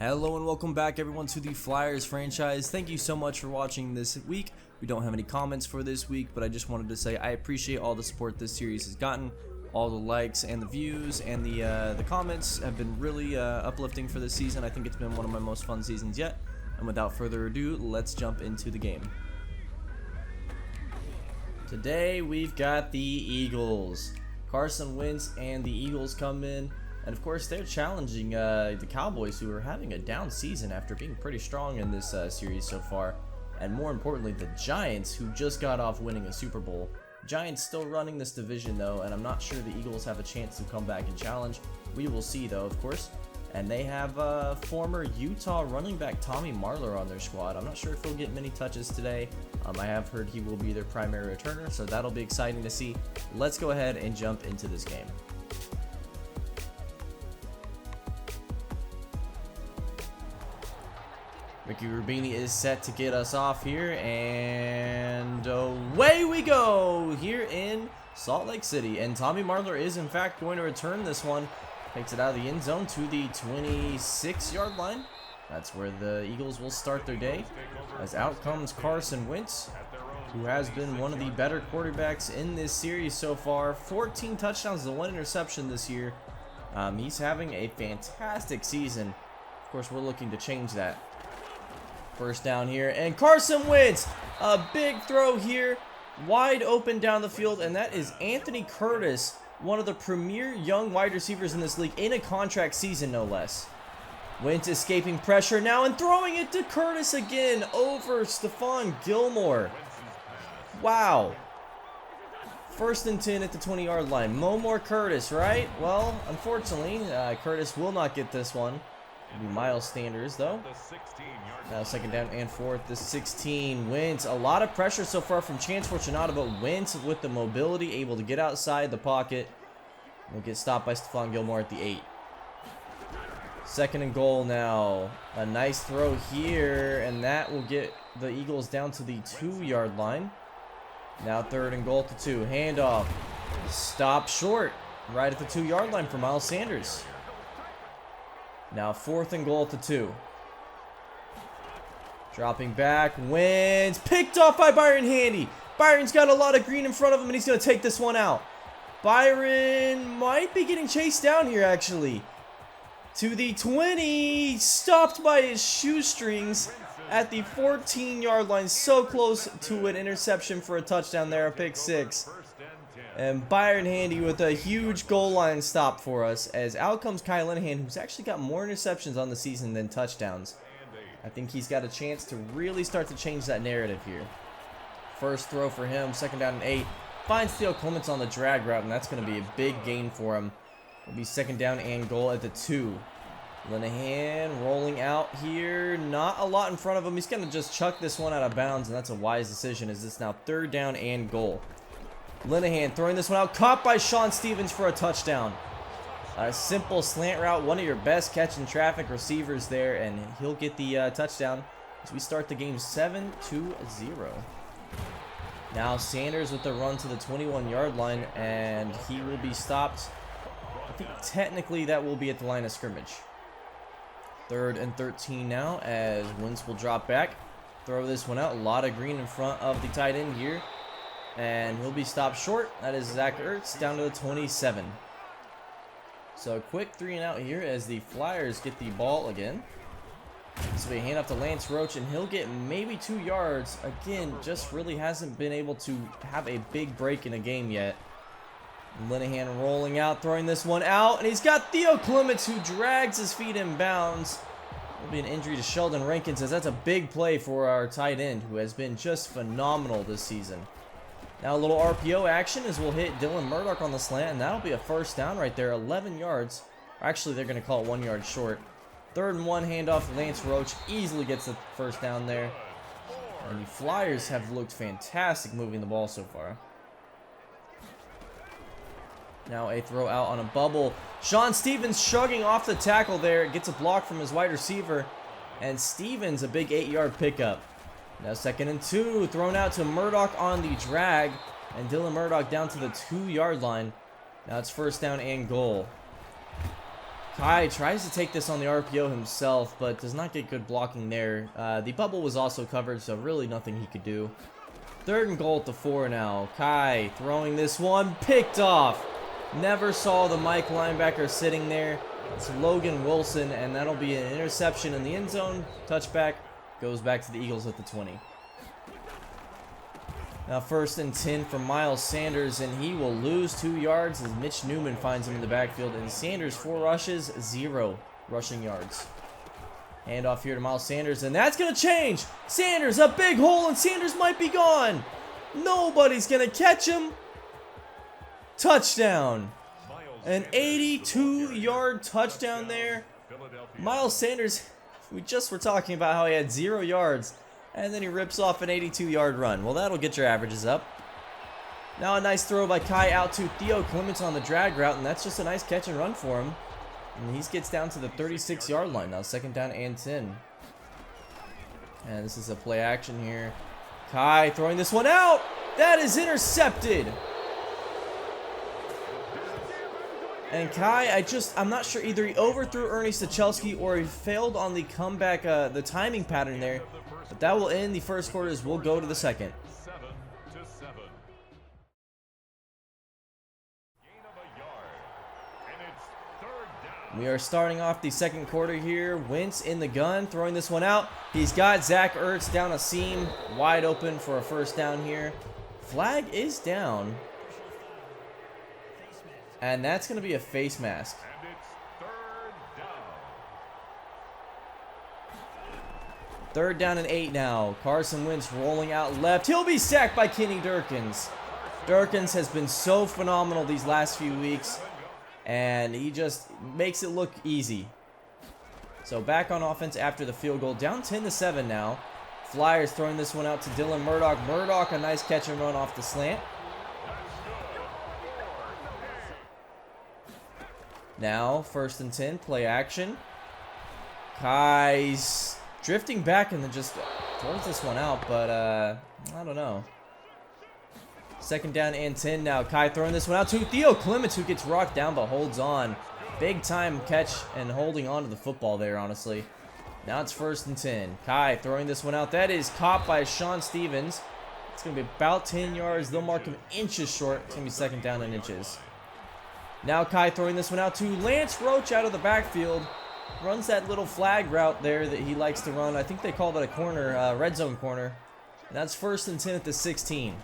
Hello and welcome back everyone to the Flyers franchise. Thank you so much for watching this week. We don't have any comments for this week, but I just wanted to say I appreciate all the support this series has gotten. All the likes and the views and the comments have been really uplifting for this season. I think it's been one of my most fun seasons yet. And without further ado, let's jump into the game. Today we've got the Eagles. Carson Wentz and the Eagles come in. And of course, they're challenging the Cowboys, who are having a down season after being pretty strong in this series so far. And more importantly, the Giants, who just got off winning a Super Bowl. Giants still running this division though, and I'm not sure the Eagles have a chance to come back and challenge. We will see though, of course. And they have former Utah running back Tommy Marler on their squad. I'm not sure if he'll get many touches today. I have heard he will be their primary returner, so that'll be exciting to see. Let's go ahead and jump into this game. Ricky Rubini is set to get us off here, and away we go here in Salt Lake City. And Tommy Marler is in fact going to return this one. Takes it out of the end zone to the 26-yard line. That's where the Eagles will start their day. As out comes Carson Wentz, who has been one of the better quarterbacks in this series so far. 14 touchdowns and 1 interception this year. He's having a fantastic season. Of course, we're looking to change that. First down here, and Carson Wentz, a big throw here, wide open down the field, and that is Anthony Curtis, one of the premier young wide receivers in this league, in a contract season no less. Wentz escaping pressure now and throwing it to Curtis again over Stephon Gilmore. Wow. First and 10 at the 20-yard line. No more Curtis, right? Well, unfortunately, Curtis will not get this one. It'll be Miles Sanders, though. Now second down and 4 at the 16. Wentz, a lot of pressure so far from Chance Fortunato, but Wentz with the mobility, able to get outside the pocket. We'll get stopped by Stephon Gilmore at the 8. Second and goal now. A nice throw here, and that will get the Eagles down to the 2-yard line. Now third and goal to 2. Handoff. Stop short. Right at the 2-yard line for Miles Sanders. Now fourth and goal to 2. Dropping back, Wentz, picked off by Byron Handy. Byron's got a lot of green in front of him, and he's going to take this one out. Byron might be getting chased down here, actually. To the 20, stopped by his shoestrings at the 14-yard line. So close to an interception for a touchdown there, a pick 6. And Byron Handy with a huge goal line stop for us, as out comes Kyle Linehan, who's actually got more interceptions on the season than touchdowns. I think he's got a chance to really start to change that narrative here. First throw for him, second down and 8. Finds Theo Clements on the drag route, and that's going to be a big gain for him. It'll be second down and goal at the 2. Linehan rolling out here. Not a lot in front of him. He's going to just chuck this one out of bounds, and that's a wise decision, as it's now third down and goal. Linehan throwing this one out, caught by Sean Stevens for a touchdown. A simple slant route, one of your best catching traffic receivers there, and he'll get the touchdown as we start the game 7-0. Now Sanders with the run to the 21-yard line, and he will be stopped. I think technically that will be at the line of scrimmage. Third and 13 now, as Wentz will drop back. Throw this one out, a lot of green in front of the tight end here. And he'll be stopped short. That is Zach Ertz down to the 27. So a quick 3 and out here as the Flyers get the ball again. So we hand off to Lance Roach, and he'll get maybe 2 yards. Again, just really hasn't been able to have a big break in a game yet. Linehan rolling out, throwing this one out, and he's got Theo Clements, who drags his feet in bounds. Will be an injury to Sheldon Rankins, as that's a big play for our tight end, who has been just phenomenal this season. Now a little RPO action as we'll hit Dylan Murdoch on the slant, and that'll be a first down right there, 11 yards. Actually, they're going to call it 1 yard short. Third and 1, handoff to Lance Roach, easily gets the first down there. And the Flyers have looked fantastic moving the ball so far. Now a throw out on a bubble. Sean Stevens shrugging off the tackle there, gets a block from his wide receiver. And Stevens, a big 8-yard pickup. Now second and 2, thrown out to Murdoch on the drag, and Dylan Murdoch down to the 2-yard line. Now it's first down and goal. Kai tries to take this on the RPO himself, but does not get good blocking there. The bubble was also covered, so really nothing he could do. 3rd and goal at the 4 now. Kai throwing this one, picked off. Never saw the Mike linebacker sitting there. It's Logan Wilson, and that'll be an interception in the end zone. Touchback goes back to the Eagles at the 20. Now 1st and 10 for Miles Sanders, and he will lose 2 yards as Mitch Newman finds him in the backfield. And Sanders 4 rushes, 0 rushing yards. Hand off here to Miles Sanders, and that's going to change. Sanders, a big hole, and Sanders might be gone. Nobody's going to catch him. Touchdown. An 82-yard touchdown there. Miles Sanders, we just were talking about how he had 0 yards. And then he rips off an 82-yard run. Well, that'll get your averages up. Now a nice throw by Kai out to Theo Clements on the drag route, and that's just a nice catch and run for him. And he gets down to the 36-yard line now, 2nd down and 10. And this is a play action here. Kai throwing this one out. That is intercepted. And Kai, I'm not sure, either he overthrew Ernie Stachowski or he failed on the comeback, the timing pattern there. But that will end the 1st quarter as we'll go to the 2nd. We are starting off the 2nd quarter here. Wentz in the gun, throwing this one out. He's got Zach Ertz down a seam, wide open for a 1st down here. Flag is down. And that's going to be a face mask. And it's 3rd down. 3rd down and 8 now. Carson Wentz rolling out left. He'll be sacked by Kenny Durkins. Durkins has been so phenomenal these last few weeks, and he just makes it look easy. So back on offense after the field goal. Down 10-7 now. Flyers throwing this one out to Dylan Murdoch. Murdoch, a nice catch and run off the slant. Now, 1st and 10, play action. Kai's drifting back and then just throws this one out, but I don't know. 2nd down and 10 now. Kai throwing this one out to Theo Clements, who gets rocked down but holds on. Big time catch and holding on to the football there, honestly. Now it's 1st and 10. Kai throwing this one out. That is caught by Sean Stevens. It's going to be about 10 yards. They'll mark him inches short. It's going to be 2nd down and inches. Now Kai throwing this one out to Lance Roach out of the backfield. Runs that little flag route there that he likes to run. I think they call it a corner, red zone corner. And that's 1st and 10 at the 16.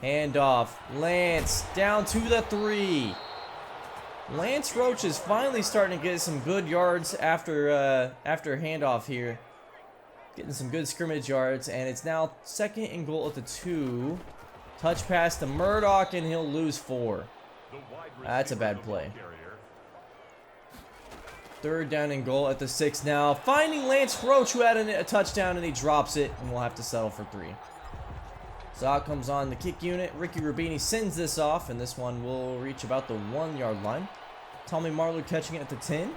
Handoff. Lance down to the 3. Lance Roach is finally starting to get some good yards after handoff here. Getting some good scrimmage yards. And it's now 2nd and goal at the 2. Touch pass to Murdoch, and he'll lose 4. That's a bad play. 3rd down and goal at the 6 now. Finding Lance Roach, who had a touchdown, and he drops it, and we'll have to settle for 3. So out comes on the kick unit. Ricky Rubini sends this off, and this one will reach about the 1-yard line. Tommy Marler catching it at the 10.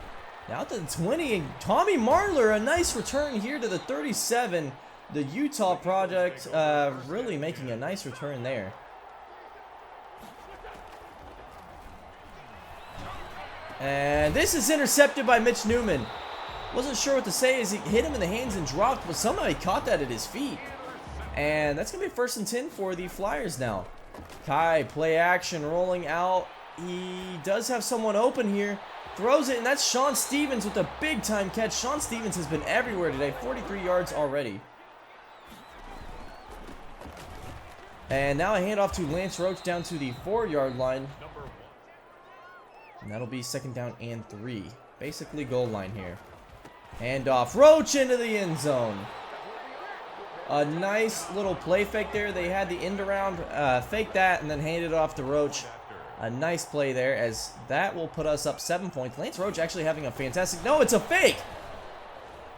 Now to the 20, and Tommy Marler, a nice return here to the 37. The Utah project really making a nice return there. And this is intercepted by Mitch Newman. Wasn't sure what to say as he hit him in the hands and dropped, but somehow he caught that at his feet. And that's going to be 1st and 10 for the Flyers now. Kai, play action, rolling out. He does have someone open here. Throws it, and that's Sean Stevens with a big-time catch. Sean Stevens has been everywhere today. 43 yards already. And now a handoff to Lance Roach down to the 4-yard line. And that'll be 2nd down and 3. Basically goal line here. Handoff. Roach into the end zone. A nice little play fake there. They had the end around, fake that, and then handed it off to Roach. A nice play there, as that will put us up 7 points. Lance Roach actually having a fantastic... No, it's a fake!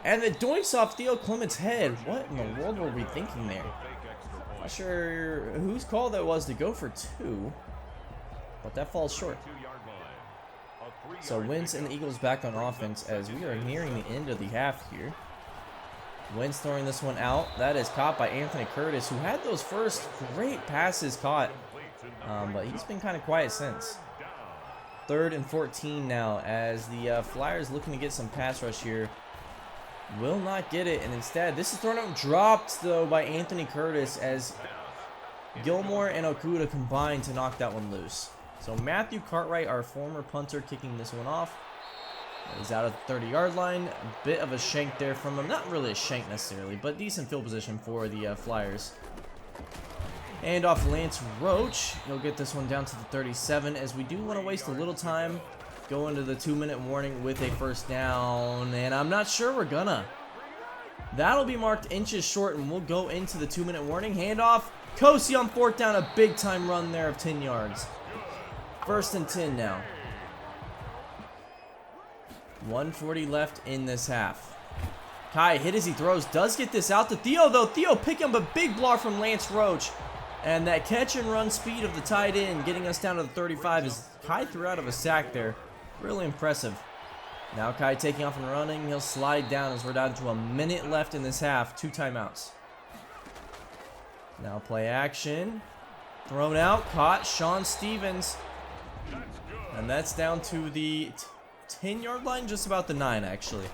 And it doinks off Theo Clements' head. What in the world were we thinking there? Not sure whose call that was to go for 2. But that falls short. So Wentz and the Eagles back on offense as we are nearing the end of the half here. Wentz throwing this one out. That is caught by Anthony Curtis, who had those first great passes caught. But he's been kind of quiet since. 3rd and 14 now as the Flyers looking to get some pass rush here. Will not get it, and instead this is thrown out, dropped though by Anthony Curtis as Gilmore and Okuda combined to knock that one loose. So Matthew Cartwright, our former punter, kicking this one off. He's out of the 30-yard line. A bit of a shank there from him. Not really a shank necessarily, but decent field position for the Flyers. And off Lance Roach. He'll get this one down to the 37 as we do want to waste a little time. Go into the 2-minute warning with a first down. And I'm not sure we're gonna. That'll be marked inches short and we'll go into the 2-minute warning. Handoff. Kosi on 4th down. A big-time run there of 10 yards. 1st and 10 now. 1:40 left in this half. Kai hit as he throws. Does get this out to Theo, though. Theo picking up a big block from Lance Roach. And that catch and run speed of the tight end getting us down to the 35 as Kai threw out of a sack there. Really impressive. Now Kai taking off and running. He'll slide down as we're down to a minute left in this half. 2 timeouts. Now play action. Thrown out. Caught. Sean Stevens. And that's down to the 10-yard line, just about the 9 actually.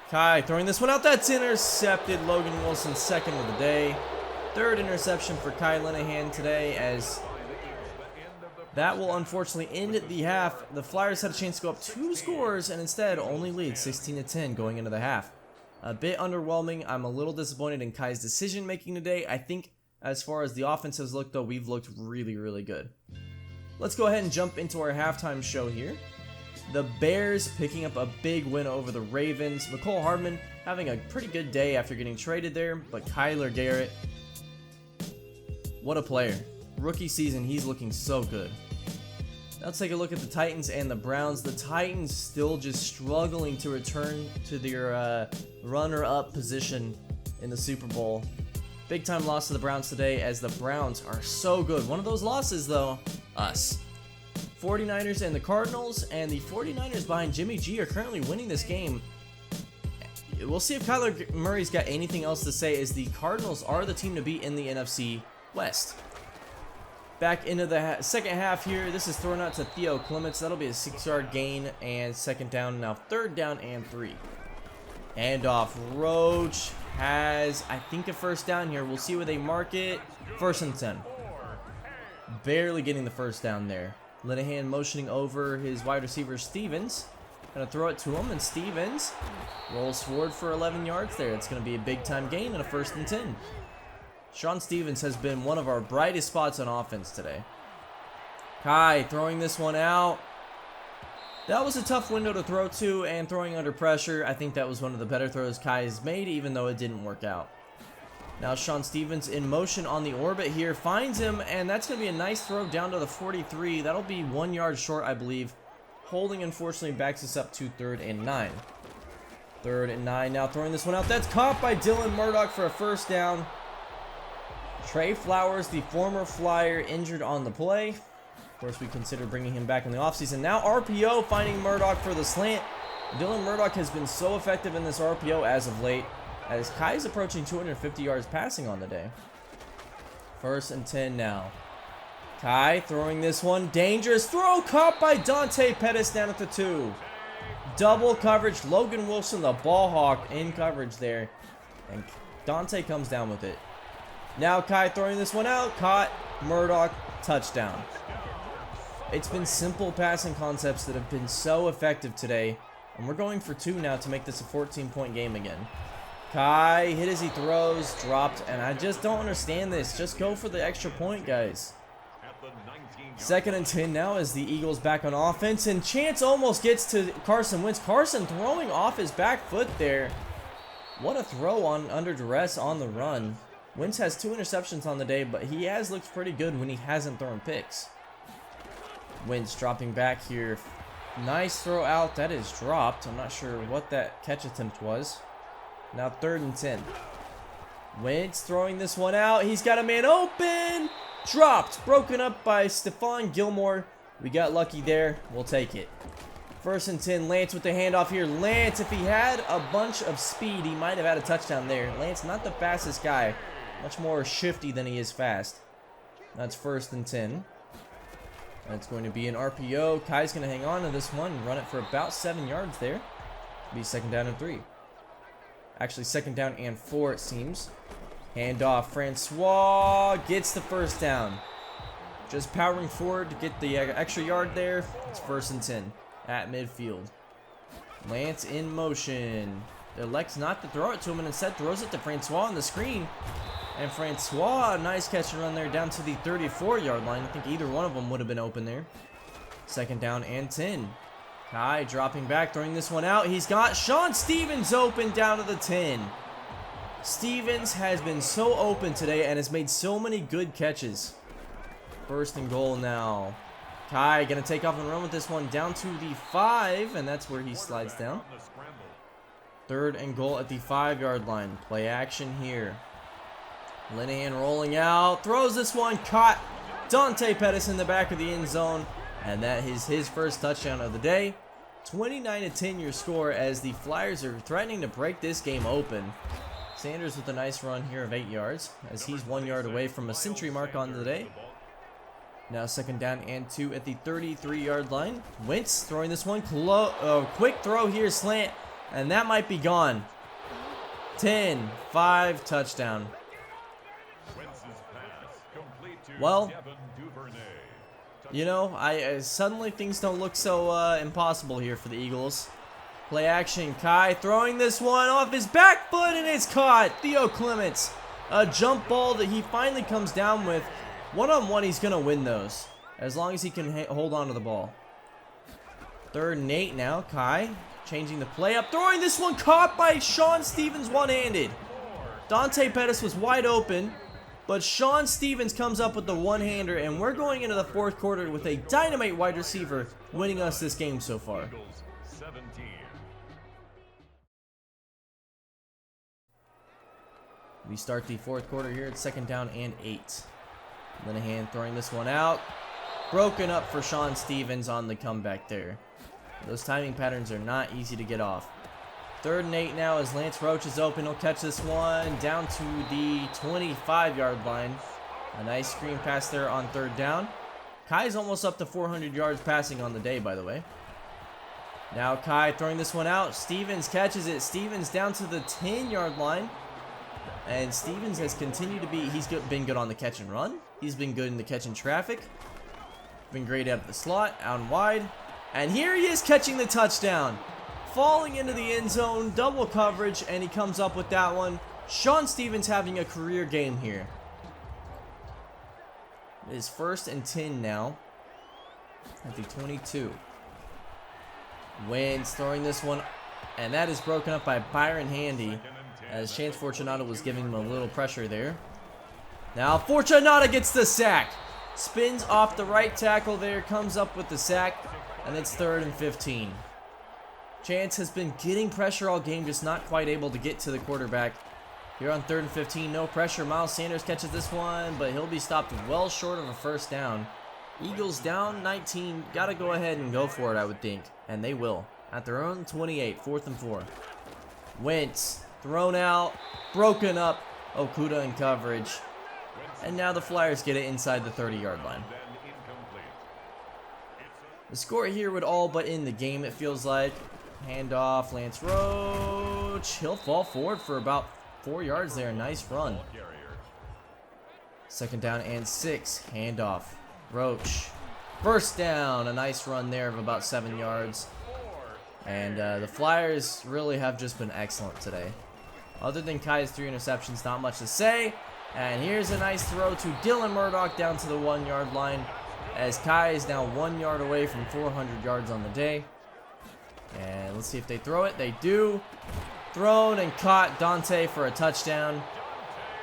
Kai throwing this one out. That's intercepted. Logan Wilson, 2nd of the day. 3rd interception for Kai Linehan today as that will unfortunately end the half. The Flyers had a chance to go up 2 scores and instead only lead 16-10 going into the half. A bit underwhelming. I'm a little disappointed in Kai's decision making today. I think as far as the offenses look though, we've looked really, really good. Let's go ahead and jump into our halftime show here. The Bears picking up a big win over the Ravens. McCole Hardman having a pretty good day after getting traded there, but Kyler Garrett, what a player. Rookie season, he's looking so good. Let's take a look at the Titans and the Browns. The Titans still just struggling to return to their runner-up position in the Super Bowl. Big time loss to the Browns today as the Browns are so good. One of those losses though, us. 49ers and the Cardinals, and the 49ers behind Jimmy G are currently winning this game. We'll see if Kyler Murray's got anything else to say as the Cardinals are the team to beat in the NFC West. Back into the second half here. This is thrown out to Theo Clements. That'll be a 6-yard gain and 2nd down. Now 3rd down and 3. Handoff. Roach has, I think, a 1st down here. We'll see where they mark it. 1st and 10. Barely getting the 1st down there. Linehan motioning over his wide receiver Stevens. Gonna throw it to him, and Stevens rolls forward for 11 yards there. It's gonna be a big time gain and a 1st and 10. Sean Stevens has been one of our brightest spots on offense today. Kai throwing this one out. That was a tough window to throw to, and throwing under pressure. I think that was one of the better throws Kai has made, even though it didn't work out. Now Sean Stevens in motion on the orbit here, finds him, and that's going to be a nice throw down to the 43. That'll be 1 yard short, I believe. Holding, unfortunately, backs us up to 3rd and 9. 3rd and 9, now throwing this one out. That's caught by Dylan Murdoch for a 1st down. Trey Flowers, the former Flyer, injured on the play. Of course, we consider bringing him back in the offseason. Now RPO finding Murdoch for the slant. Dylan Murdoch has been so effective in this RPO as of late, as Kai's approaching 250 yards passing on the day. 1st and 10 now. Kai throwing this one. Dangerous throw caught by Dante Pettis down at the 2. Double coverage. Logan Wilson, the ball hawk, in coverage there. And Dante comes down with it. Now Kai throwing this one out. Caught. Murdoch. Touchdown. It's been simple passing concepts that have been so effective today. And we're going for 2 now to make this a 14-point game again. Kai hit as he throws, dropped, and I just don't understand this. Just go for the extra point, guys. 2nd and 10 now as the Eagles back on offense, and Chance almost gets to Carson Wentz. Carson throwing off his back foot there. What a throw on under duress on the run. Wentz has 2 interceptions on the day, but he has looked pretty good when he hasn't thrown picks. Wentz dropping back here. Nice throw out. That is dropped. I'm not sure what that catch attempt was. Now 3rd and 10. Wentz throwing this one out. He's got a man open. Dropped. Broken up by Stephon Gilmore. We got lucky there. We'll take it. 1st and 10. Lance with the handoff here. Lance, if he had a bunch of speed, he might have had a touchdown there. Lance, not the fastest guy. Much more shifty than he is fast. That's 1st and 10. That's going to be an RPO. Kai's going to hang on to this one and run it for about 7 yards there. Be 2nd down and 3. Actually, 2nd down and 4, it seems. Handoff. Francois gets the 1st down. Just powering forward to get the extra yard there. It's 1st and 10 at midfield. Lance in motion. Elects not to throw it to him and instead throws it to Francois on the screen. And Francois, nice catch and run there down to the 34-yard line. I think either one of them would have been open there. 2nd down and 10. Kai dropping back, throwing this one out. He's got Sean Stevens open down to the 10. Stevens has been so open today and has made so many good catches. 1st and goal now. Kai gonna take off and run with this one down to the 5, and that's where he slides down. 3rd and goal at the 5-yard line. Play action here. Linehan rolling out, throws this one, caught. Dante Pettis in the back of the end zone, and that is his 1st touchdown of the day. 29-10 your score as the Flyers are threatening to break this game open. Sanders with a nice run here of 8 yards as he's 1 yard away from a century mark on the day. Now 2nd down and 2 at the 33-yard line. Wentz throwing this one, quick throw here, slant, and that might be gone. 10-5 touchdown. Well, you know, suddenly things don't look so impossible here for the Eagles. Play action, Kai throwing this one off his back foot and it's caught. Theo Clements, a jump ball that he finally comes down with. One-on-one, he's going to win those as long as he can hold on to the ball. 3rd and 8 now. Kai changing the play up, throwing this one, caught by Sean Stevens one-handed. Dante Pettis was wide open, but Sean Stevens comes up with the one-hander, and we're going into the 4th quarter with a dynamite wide receiver winning us this game so far. We start the 4th quarter here at 2nd down and 8. Linehan throwing this one out. Broken up for Sean Stevens on the comeback there. Those timing patterns are not easy to get off. 3rd and 8 now as Lance Roach is open. He'll catch this one down to the 25-yard line. A nice screen pass there on 3rd down. Kai's almost up to 400 yards passing on the day, by the way. Now Kai throwing this one out. Stevens catches it. Stevens down to the 10-yard line. And Stevens has continued to be, been good on the catch and run. He's been good in the catch and traffic. Been great out of the slot, out and wide. And here he is catching the touchdown. Falling into the end zone, double coverage, and he comes up with that one. Sean Stevens having a career game here. It is 1st and 10 now at the 22. Wentz throwing this one, and that is broken up by Byron Handy as Chance Fortunato was giving him a little pressure there. Now Fortunato gets the sack. Spins off the right tackle there, comes up with the sack, and it's 3rd and 15. Chance has been getting pressure all game, just not quite able to get to the quarterback. Here on 3rd and 15, no pressure. Miles Sanders catches this one, but he'll be stopped well short of a 1st down. Eagles down 19. Got to go ahead and go for it, I would think. And they will. At their own 28, 4th and 4. Wentz thrown out, broken up. Okuda in coverage. And now the Flyers get it inside the 30-yard line. The score here would all but end the game, it feels like. Handoff, Lance Roach. He'll fall forward for about 4 yards there. Nice run. 2nd down and 6. Handoff. Roach. 1st down. A nice run there of about 7 yards. And the Flyers really have just been excellent today. Other than Kai's 3 interceptions, not much to say. And here's a nice throw to Dylan Murdoch down to the 1-yard line. As Kai is now 1 yard away from 400 yards on the day. And let's see if they throw it. They do. Thrown and caught Dante for a touchdown.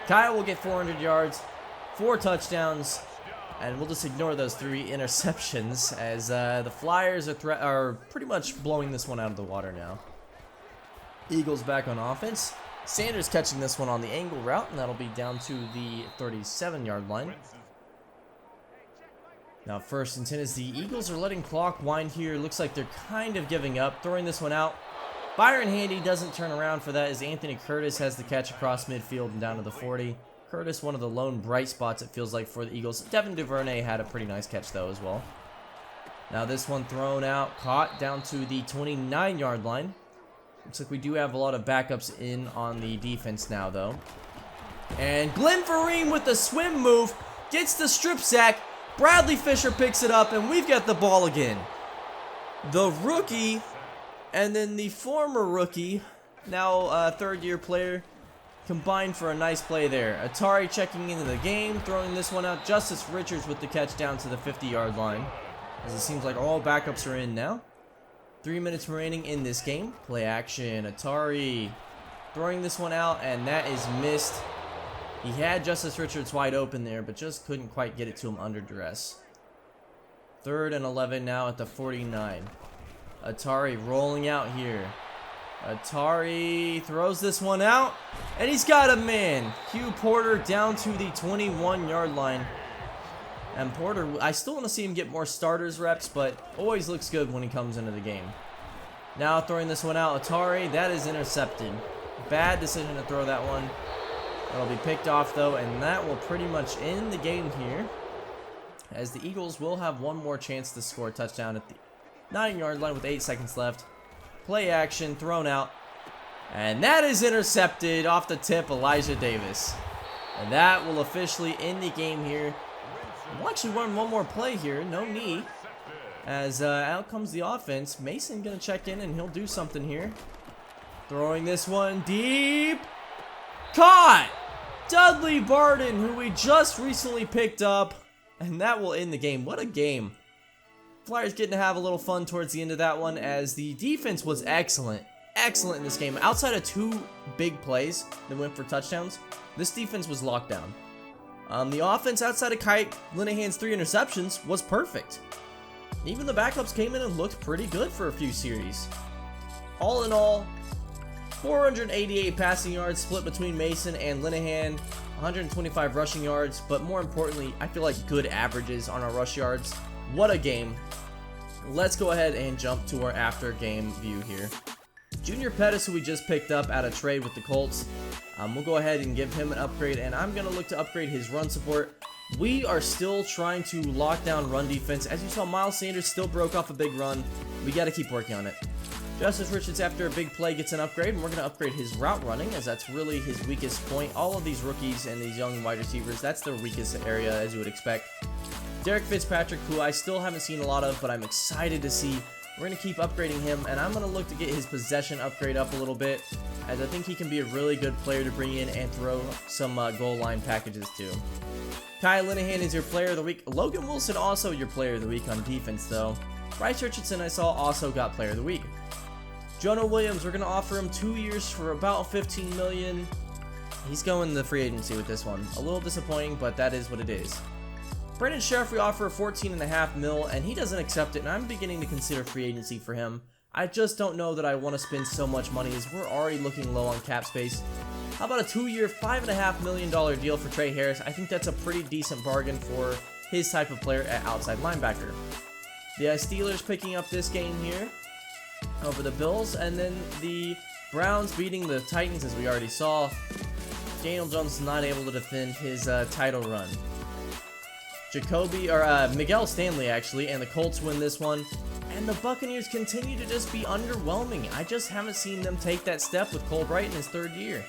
Kai will get 400 yards, 4 touchdowns, and we'll just ignore those 3 interceptions as the Flyers are pretty much blowing this one out of the water now. Eagles back on offense. Sanders catching this one on the angle route, and that'll be down to the 37-yard line. Now 1st and 10 as the Eagles are letting clock wind here. Looks like they're kind of giving up. Throwing this one out. Byron Handy doesn't turn around for that as Anthony Curtis has the catch across midfield and down to the 40. Curtis, one of the lone bright spots it feels like for the Eagles. Devin Duvernay had a pretty nice catch though as well. Now this one thrown out, caught down to the 29-yard line. Looks like we do have a lot of backups in on the defense now, though. And Glenn Vereen with the swim move gets the strip sack. Bradley Fisher picks it up, and we've got the ball again. The rookie and then the former rookie, now third-year player, combined for a nice play there. Atari checking into the game, throwing this one out. Justice Richards with the catch down to the 50-yard line, as it seems like all backups are in now. 3 minutes remaining in this game. Play action. Atari throwing this one out, and that is missed. He had Justice Richards wide open there, but just couldn't quite get it to him under duress. 3rd and 11 now at the 49. Atari rolling out here. Atari throws this one out, and he's got a man. Hugh Porter down to the 21-yard line. And Porter, I still want to see him get more starters reps, but always looks good when he comes into the game. Now throwing this one out, Atari, that is intercepted. Bad decision to throw that one. It'll be picked off though, and that will pretty much end the game here, as the Eagles will have one more chance to score a touchdown at the 9-yard line with 8 seconds left. Play action, thrown out, and that is intercepted off the tip, Elijah Davis. And that will officially end the game here. We'll actually run one more play here, no knee, as out comes the offense. Mason gonna check in, and he'll do something here. Throwing this one deep, caught! Dudley Barden, who we just recently picked up, and that will end the game. What a game. Flyers getting to have a little fun towards the end of that one, as the defense was excellent in this game. Outside of 2 big plays that went for touchdowns, this defense was locked down. The offense, outside of Kite Linehan's 3 interceptions, was perfect. Even the backups came in and looked pretty good for a few series. All in all, 488 passing yards split between Mason and Linehan, 125 rushing yards, but more importantly, I feel like good averages on our rush yards. What a game. Let's go ahead and jump to our after game view here. Junior Pettis, who we just picked up at a trade with the Colts, we'll go ahead and give him an upgrade, and I'm going to look to upgrade his run support. We are still trying to lock down run defense. As you saw, Miles Sanders still broke off a big run. We got to keep working on it. Justice Richards, after a big play, gets an upgrade, and we're going to upgrade his route running, as that's really his weakest point. All of these rookies and these young wide receivers, that's their weakest area, as you would expect. Derek Fitzpatrick, who I still haven't seen a lot of, but I'm excited to see. We're going to keep upgrading him, and I'm going to look to get his possession upgrade up a little bit, as I think he can be a really good player to bring in and throw some goal line packages to. Kai Linehan is your player of the week. Logan Wilson also your player of the week on defense, though. Bryce Richardson, I saw, also got player of the week. Jonah Williams, we're going to offer him 2 years for about $15 million. He's going the free agency with this one. A little disappointing, but that is what it is. Brandon Sheriff, we offer $14.5 million, and he doesn't accept it, and I'm beginning to consider free agency for him. I just don't know that I want to spend so much money, as we're already looking low on cap space. How about a 2-year, $5.5 million deal for Trey Harris? I think that's a pretty decent bargain for his type of player at outside linebacker. The Steelers picking up this game here over the Bills, and then the Browns beating the Titans, as we already saw. Daniel Jones is not able to defend his title run. Miguel Stanley, actually, and the Colts win this one. And the Buccaneers continue to just be underwhelming. I just haven't seen them take that step with Cole Bright in his 3rd year.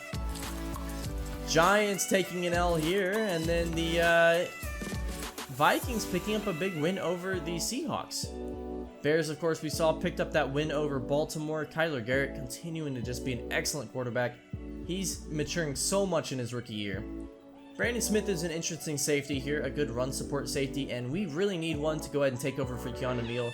Giants taking an L here, and then the Vikings picking up a big win over the Seahawks. Bears, of course, we saw picked up that win over Baltimore. Kyler Garrett continuing to just be an excellent quarterback. He's maturing so much in his rookie year. Brandon Smith is an interesting safety here, a good run support safety, and we really need one to go ahead and take over for Keanu Neal.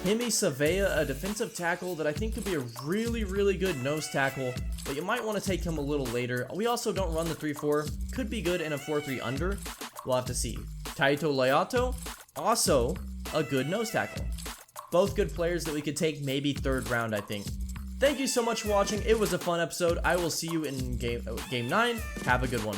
Hemi Savea, a defensive tackle that I think could be a really, really good nose tackle, but you might want to take him a little later. We also don't run the 3-4, could be good in a 4-3 under. We'll have to see. Taito Layato, also a good nose tackle. Both good players that we could take maybe 3rd round, I think. Thank you so much for watching. It was a fun episode. I will see you in game 9. Have a good one.